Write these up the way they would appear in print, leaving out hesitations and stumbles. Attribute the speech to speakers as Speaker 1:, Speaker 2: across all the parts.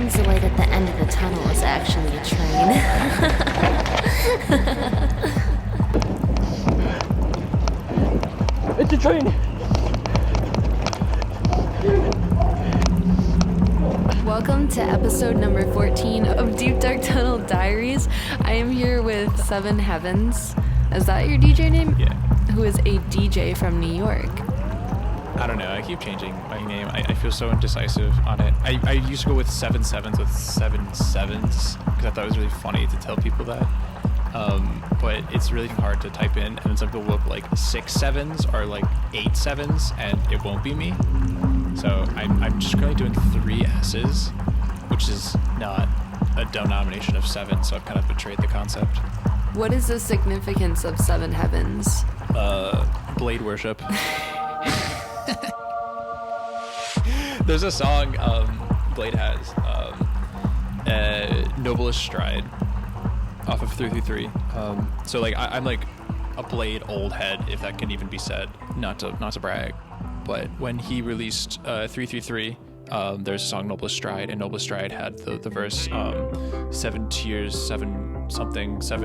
Speaker 1: seems the light at the end of the tunnel is actually a train.
Speaker 2: It's a train!
Speaker 1: Welcome to episode number 14 of Deep Dark Tunnel Diaries. I am here with Seavenheavens. Is that your DJ name?
Speaker 3: Yeah.
Speaker 1: Who is a DJ from New York.
Speaker 3: I don't know. I keep changing my name. I feel so indecisive on it. I used to go with 7 sevens with 7 sevens because I thought it was really funny to tell people that. But it's really hard to type in, and then some people will look like 6 sevens or like 8 sevens, and it won't be me. So I'm just currently doing 3 S's, which is not a denomination of 7, so I've kind of betrayed the concept.
Speaker 1: What is the significance of Seavenheavens?
Speaker 3: Blade worship. There's a song Blade has, Noblest Stride, off of 333. So like I'm like a Blade old head, if that can even be said, not to brag. But when he released 333, there's a song Noblest Stride, and Noblest Stride had the verse 7 tiers, 7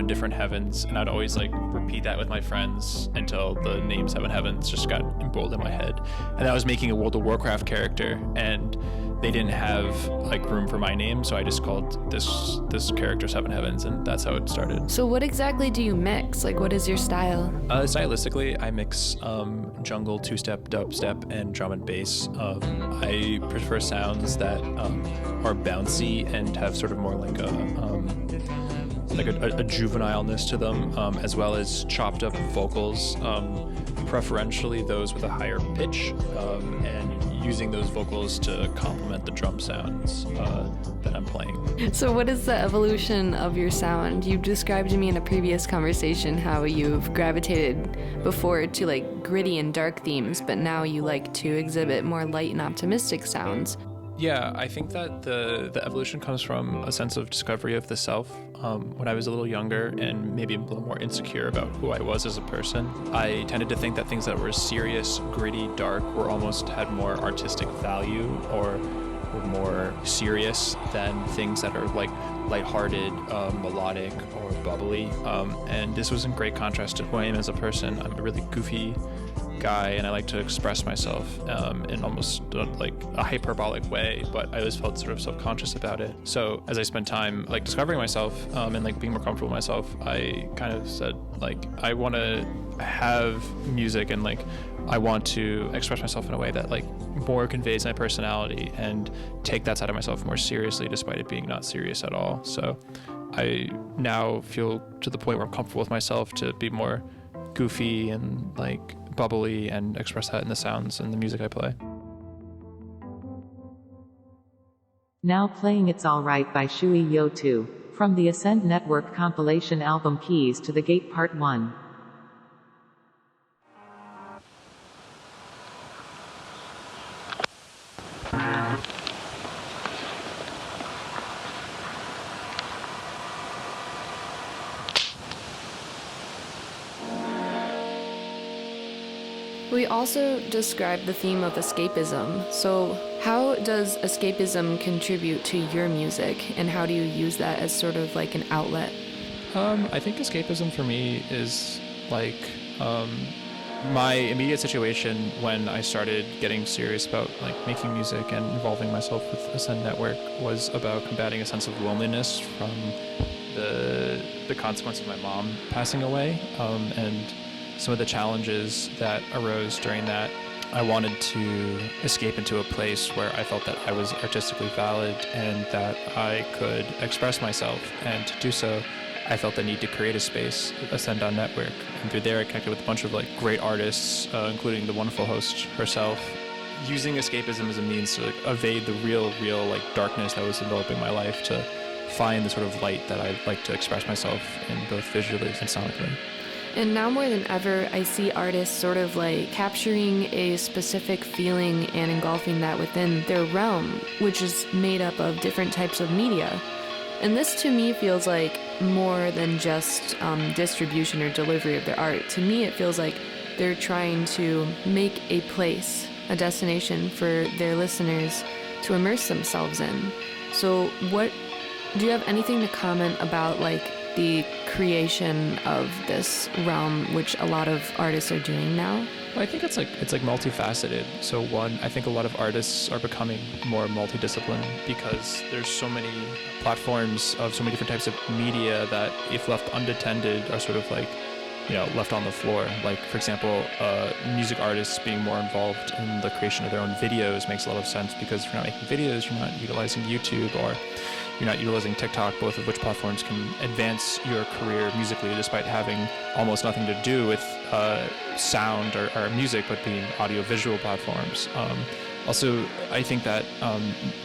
Speaker 3: different heavens, and I'd always like repeat that with my friends until the name Seavenheavens just got embroiled in my head. And I was making a World of Warcraft character, and they didn't have like room for my name, so I just called this character Seavenheavens, and that's how it started.
Speaker 1: So what exactly do you mix? Like, what is your style?
Speaker 3: Stylistically, I mix jungle, two-step, dubstep, and drum and bass. I prefer sounds that are bouncy and have sort of more like a juvenileness to them, as well as chopped up vocals, preferentially those with a higher pitch, and using those vocals to complement the drum sounds that I'm playing.
Speaker 1: So what is the evolution of your sound? You described to me in a previous conversation how you've gravitated before to like gritty and dark themes, but now you like to exhibit more light and optimistic sounds.
Speaker 3: Yeah, I think that the evolution comes from a sense of discovery of the self. When I was a little younger and maybe a little more insecure about who I was as a person, I tended to think that things that were serious, gritty, dark had more artistic value or were more serious than things that are like lighthearted, melodic, or bubbly. And this was in great contrast to who I am as a person. I'm a really goofy guy, and I like to express myself in almost like a hyperbolic way, but I always felt sort of self-conscious about it. So as I spent time like discovering myself and like being more comfortable with myself, I kind of said like I want to have music and like I want to express myself in a way that like more conveys my personality and take that side of myself more seriously despite it being not serious at all. So I now feel to the point where I'm comfortable with myself to be more goofy and like bubbly and express that in the sounds and the music I play.
Speaker 4: Now playing It's Alright by Shui Yo 2, from the Ascend Network compilation album Keys to the Gate Part 1.
Speaker 1: We also described the theme of escapism. So how does escapism contribute to your music, and how do you use that as sort of like an outlet?
Speaker 3: I think escapism for me is like my immediate situation when I started getting serious about like making music and involving myself with Ascend Network was about combating a sense of loneliness from the consequence of my mom passing away, and some of the challenges that arose during that. I wanted to escape into a place where I felt that I was artistically valid and that I could express myself, and to do so I felt the need to create a space, Ascend on Network, and through there I connected with a bunch of like great artists, including the wonderful host herself, using escapism as a means to like, evade the real like darkness that was enveloping my life, to find the sort of light that I like to express myself in, both visually and sonically.
Speaker 1: And now more than ever, I see artists sort of like capturing a specific feeling and engulfing that within their realm, which is made up of different types of media. And this to me feels like more than just distribution or delivery of their art. To me, it feels like they're trying to make a place, a destination for their listeners to immerse themselves in. So do you have anything to comment about like the creation of this realm, which a lot of artists are doing now?
Speaker 3: Well, I think it's like multifaceted. So one, I think a lot of artists are becoming more multidisciplined because there's so many platforms of so many different types of media that, if left unattended, are sort of like, left on the floor. Like, for example, music artists being more involved in the creation of their own videos makes a lot of sense, because if you're not making videos, you're not utilizing YouTube, or you're not utilizing TikTok, both of which platforms can advance your career musically despite having almost nothing to do with sound or music, but being audio-visual platforms. Also, I think that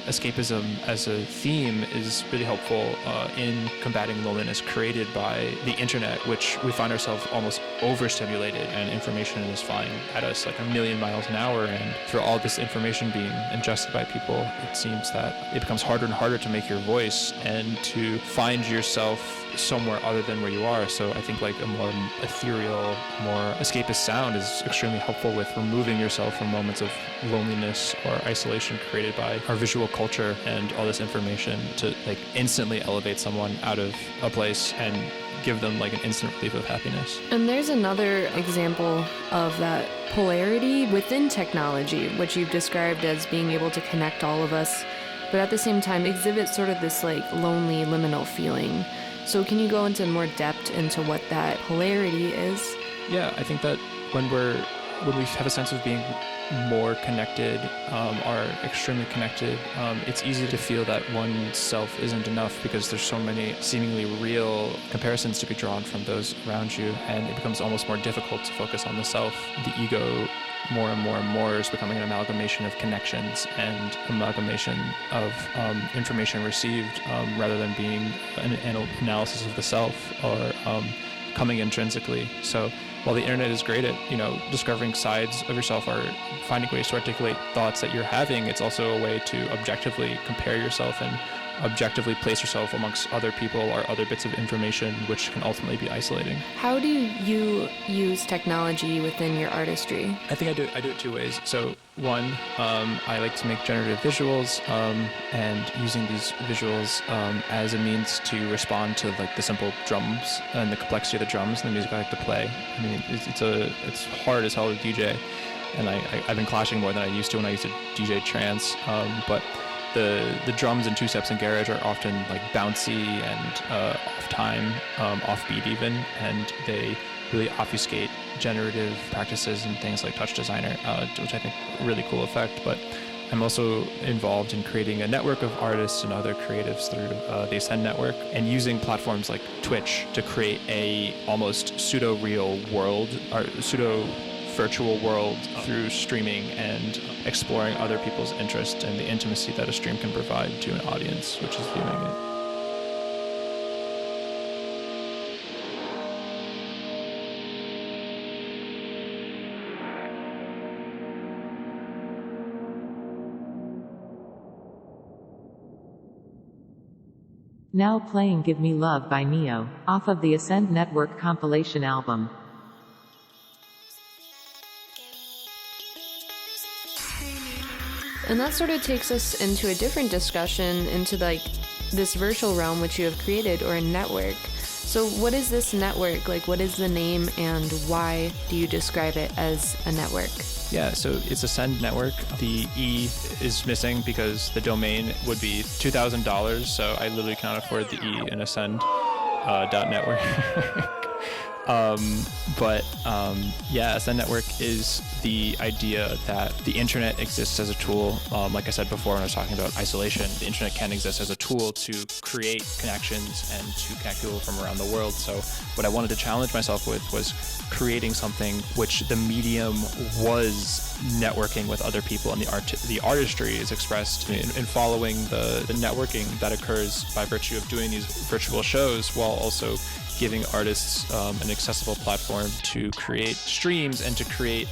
Speaker 3: escapism as a theme is really helpful in combating loneliness created by the internet, which we find ourselves almost overstimulated, and information is flying at us like a million miles an hour. And for all this information being ingested by people, it seems that it becomes harder and harder to make your voice and to find yourself somewhere other than where you are. So I think like a more ethereal, more escapist sound is extremely helpful with removing yourself from moments of loneliness or isolation created by our visual culture and all this information, to like instantly elevate someone out of a place and give them like an instant relief of happiness.
Speaker 1: And there's another example of that polarity within technology, which you've described as being able to connect all of us, but at the same time exhibit sort of this like lonely liminal feeling. So can you go into more depth into what that polarity is?
Speaker 3: Yeah, I think that when we have a sense of being more connected, are extremely connected, it's easy to feel that oneself isn't enough, because there's so many seemingly real comparisons to be drawn from those around you, and it becomes almost more difficult to focus on the self. The ego more and more and more is becoming an amalgamation of connections and amalgamation of information received, rather than being an analysis of the self or coming intrinsically. So while the internet is great at, discovering sides of yourself or finding ways to articulate thoughts that you're having, it's also a way to objectively compare yourself and objectively place yourself amongst other people or other bits of information, which can ultimately be isolating.
Speaker 1: How do you use technology within your artistry?
Speaker 3: I think I do it two ways. So one, I like to make generative visuals, and using these visuals as a means to respond to like the simple drums and the complexity of the drums and the music I like to play. I mean, it's hard as hell to DJ, and I've been clashing more than I used to when I used to DJ trance, but the drums in Two Steps in Garage are often like bouncy and off time, offbeat even, and they really obfuscate generative practices and things like Touch Designer, which I think a really cool effect. But I'm also involved in creating a network of artists and other creatives through the Ascend Network, and using platforms like Twitch to create a almost pseudo-real world, or pseudo-virtual world through streaming and exploring other people's interest and the intimacy that a stream can provide to an audience which is viewing it.
Speaker 4: Now playing Give Me Love by Neo, off of the Ascend Network compilation album.
Speaker 1: And that sort of takes us into a different discussion into like this virtual realm which you have created, or a network. So what is this network? Like, what is the name, and why do you describe it as a network?
Speaker 3: Yeah, so it's Ascend Network. The E is missing because the domain would be $2,000, so I literally cannot afford the E in Ascend .network. Yeah, Ascend Network is the idea that the internet exists as a tool. Like I said before when I was talking about isolation, the internet can exist as a tool to create connections and to connect people from around the world. So what I wanted to challenge myself with was creating something which the medium was networking with other people, and the artistry is expressed in following the networking that occurs by virtue of doing these virtual shows, while also giving artists an accessible platform to create streams and to create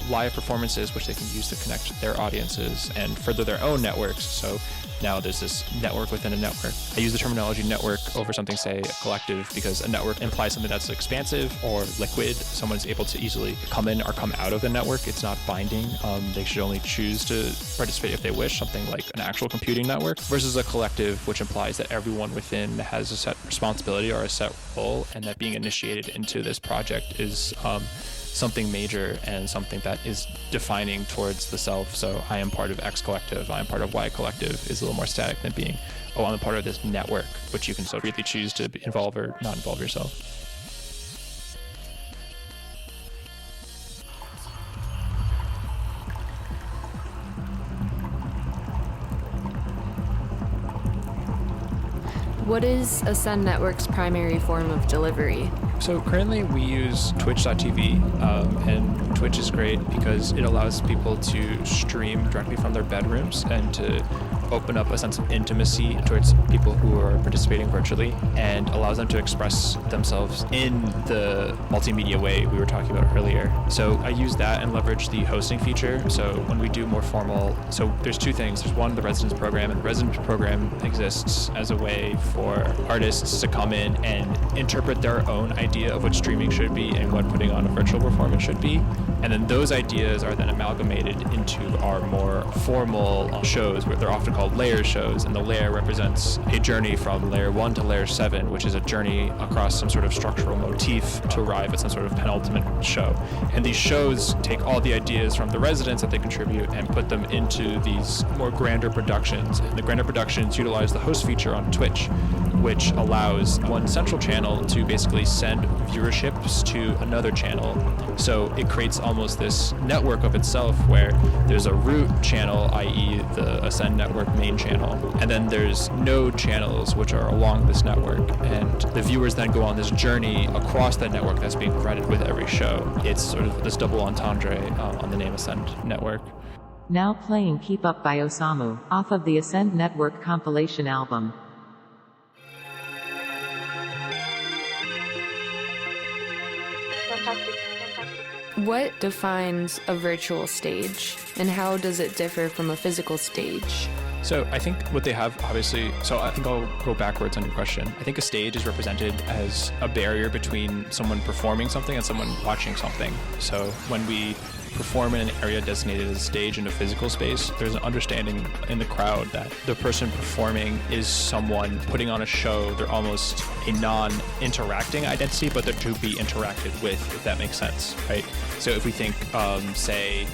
Speaker 3: live performances which they can use to connect their audiences and further their own networks. So now there's this network within a network. I use the terminology network over something, say, a collective, because a network implies something that's expansive or liquid. Someone's able to easily come in or come out of the network. It's not binding. They should only choose to participate if they wish, something like an actual computing network, versus a collective, which implies that everyone within has a set responsibility or a set role, and that being initiated into this project is something major and something that is defining towards the self. So I am part of X collective, I am part of Y collective is a little more static than being, oh, I'm a part of this network, which you can so freely choose to involve or not involve yourself.
Speaker 1: What is Ascend Network's primary form of delivery?
Speaker 3: So currently we use twitch.tv, and Twitch is great because it allows people to stream directly from their bedrooms and to open up a sense of intimacy towards people who are participating virtually, and allows them to express themselves in the multimedia way we were talking about earlier. So I use that and leverage the hosting feature. So when we do more formal, so there's two things. There's one, the residence program, and the residence program exists as a way for artists to come in and interpret their own idea of what streaming should be and what putting on a virtual performance should be. And then those ideas are then amalgamated into our more formal shows, where they're often called layer shows, and the layer represents a journey from layer 1 to layer 7, which is a journey across some sort of structural motif to arrive at some sort of penultimate show. And these shows take all the ideas from the residents that they contribute and put them into these more grander productions. And the grander productions utilize the host feature on Twitch, which allows one central channel to basically send viewerships to another channel. So it creates almost this network of itself, where there's a root channel, i.e. the Ascend Network main channel, and then there's node channels which are along this network, and the viewers then go on this journey across that network that's being provided with every show. It's sort of this double entendre on the name Ascend Network.
Speaker 4: Now playing Keep Up by Osamu, off of the Ascend Network compilation album.
Speaker 1: What defines a virtual stage, and how does it differ from a physical stage?
Speaker 3: So I think what they have, obviously, so I think I'll go backwards on your question. I think a stage is represented as a barrier between someone performing something and someone watching something. So when we perform in an area designated as a stage in a physical space, there's an understanding in the crowd that the person performing is someone putting on a show. They're almost a non-interacting identity, but they're to be interacted with, if that makes sense, right? So if we think, say,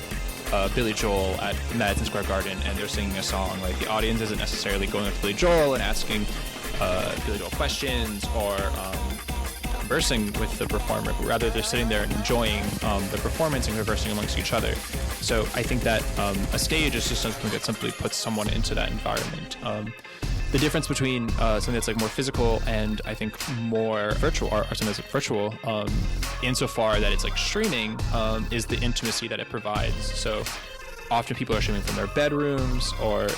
Speaker 3: Billy Joel at Madison Square Garden, and they're singing a song, right? The audience isn't necessarily going up to Billy Joel and asking Billy Joel questions or conversing with the performer, but rather they're sitting there and enjoying the performance and conversing amongst each other. So I think that a stage is just something that simply puts someone into that environment. The difference between something that's like more physical and I think more virtual, or something that's virtual, insofar that it's like streaming, is the intimacy that it provides. So often people are streaming from their bedrooms or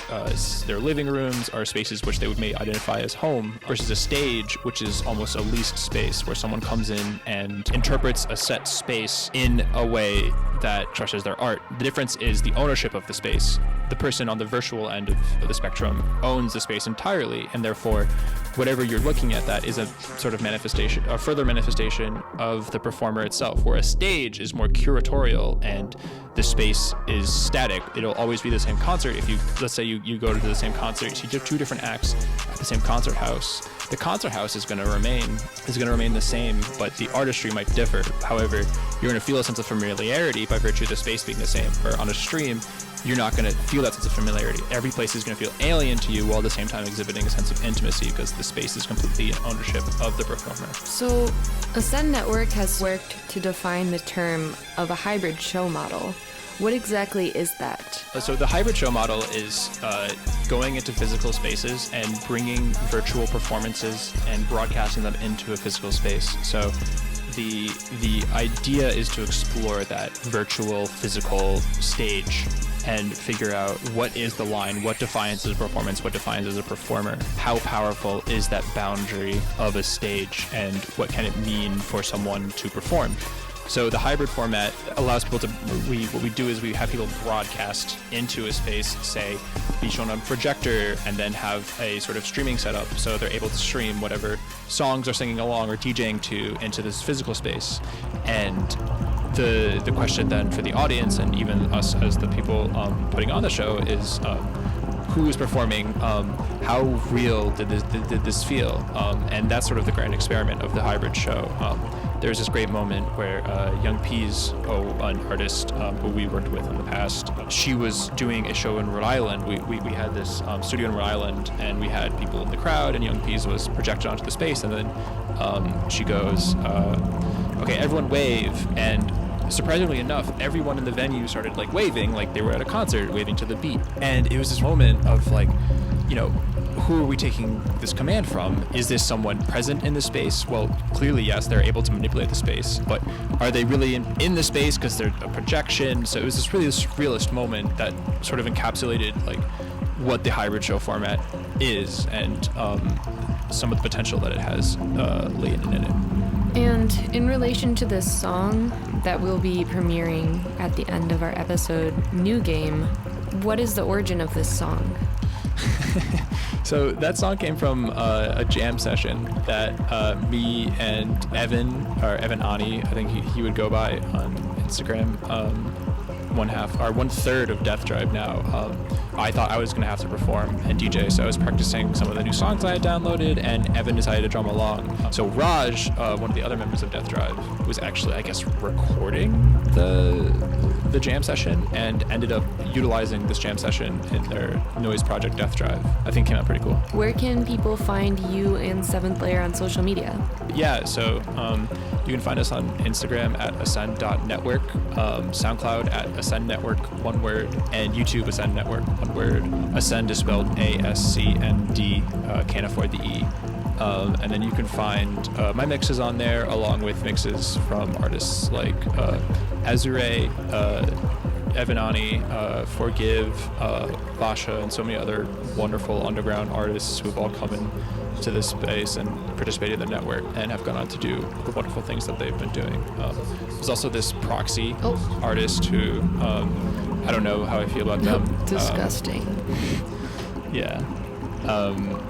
Speaker 3: their living rooms or spaces which they may identify as home, versus a stage, which is almost a leased space where someone comes in and interprets a set space in a way that expresses their art. The difference is the ownership of the space. The person on the virtual end of the spectrum owns the space entirely, and therefore whatever you're looking at, that is a sort of manifestation, a further manifestation of the performer itself, where a stage is more curatorial and the space is static. It'll always be the same concert. If you, let's say you go to the same concert, you see two different acts at the same concert house, the concert house is going to remain the same, but the artistry might differ. However, you're going to feel a sense of familiarity by virtue of the space being the same. Or on a stream, you're not going to feel that sense of familiarity. Every place is going to feel alien to you, while at the same time exhibiting a sense of intimacy, because the space is completely in ownership of the performer.
Speaker 1: So, Ascend Network has worked to define the term of a hybrid show model. What exactly is that?
Speaker 3: So the hybrid show model is going into physical spaces and bringing virtual performances and broadcasting them into a physical space. So the idea is to explore that virtual physical stage and figure out what is the line, what defines as a performance, what defines as a performer, how powerful is that boundary of a stage, and what can it mean for someone to perform. So the hybrid format allows people to, what we do is we have people broadcast into a space, say, be shown on a projector, and then have a sort of streaming setup, so they're able to stream whatever songs they're singing along or DJing to into this physical space. And the question then for the audience, and even us as the people putting on the show, is who is performing, how real did this feel, and that's sort of the grand experiment of the hybrid show. There's this great moment where Young Peas, an artist who we worked with in the past, she was doing a show in Rhode Island. We had this studio in Rhode Island, and we had people in the crowd, and Young Peas was projected onto the space, and then she goes, okay, everyone wave, and surprisingly enough, everyone in the venue started like waving, like they were at a concert, waving to the beat. And it was this moment of like, you know, who are we taking this command from? Is this someone present in the space? Well, clearly, yes, they're able to manipulate the space, but are they really in the space because they're a projection? So it was this realist moment that sort of encapsulated like what the hybrid show format is, and some of the potential that it has latent in it.
Speaker 1: And in relation to this song that we'll be premiering at the end of our episode, New Game, what is the origin of this song?
Speaker 3: So that song came from a jam session that me and Evan Ani, I think he would go by on Instagram, one third of Death Drive now. I thought I was going to have to perform and DJ, so I was practicing some of the new songs I had downloaded, and Evan decided to drum along. So Raj, one of the other members of Death Drive, was actually, I guess, recording the jam session and ended up utilizing this jam session in their noise project Death Drive. I think came out pretty cool.
Speaker 1: Where can people find you and Seventh Layer on social media? Yeah,
Speaker 3: so you can find us on Instagram at ascend.network, SoundCloud at Ascend Network, one word, and YouTube Ascend Network, one word. Ascend is spelled ASCND, can't afford the E. And then you can find my mixes on there, along with mixes from artists like Azure, Evan Ani, Forgive, Basha, and so many other wonderful underground artists who have all come into this space and participated in the network and have gone on to do the wonderful things that they've been doing. There's also this Proxy artist who, I don't know how I feel about them.
Speaker 1: Disgusting.
Speaker 3: Yeah.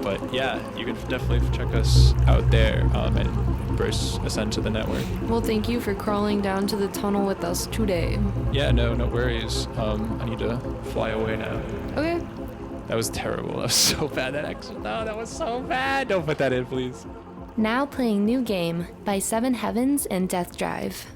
Speaker 3: But yeah, you can definitely check us out there and embrace Ascend to the network.
Speaker 1: Well, thank you for crawling down to the tunnel with us today.
Speaker 3: Yeah, no worries. I need to fly away now.
Speaker 1: Okay.
Speaker 3: That was terrible. That was so bad. That was so bad. Don't put that in, please.
Speaker 1: Now playing New Game by Seavenheavens and Death Drive.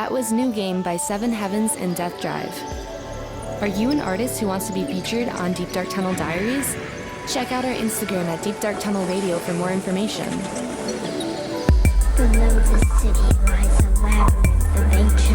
Speaker 1: That was New Game by Seven Heavens and Death Drive. Are you an artist who wants to be featured on Deep Dark Tunnel Diaries? Check out our Instagram at Deep Dark Tunnel Radio for more information.
Speaker 2: Below the city lies a labyrinth of ancient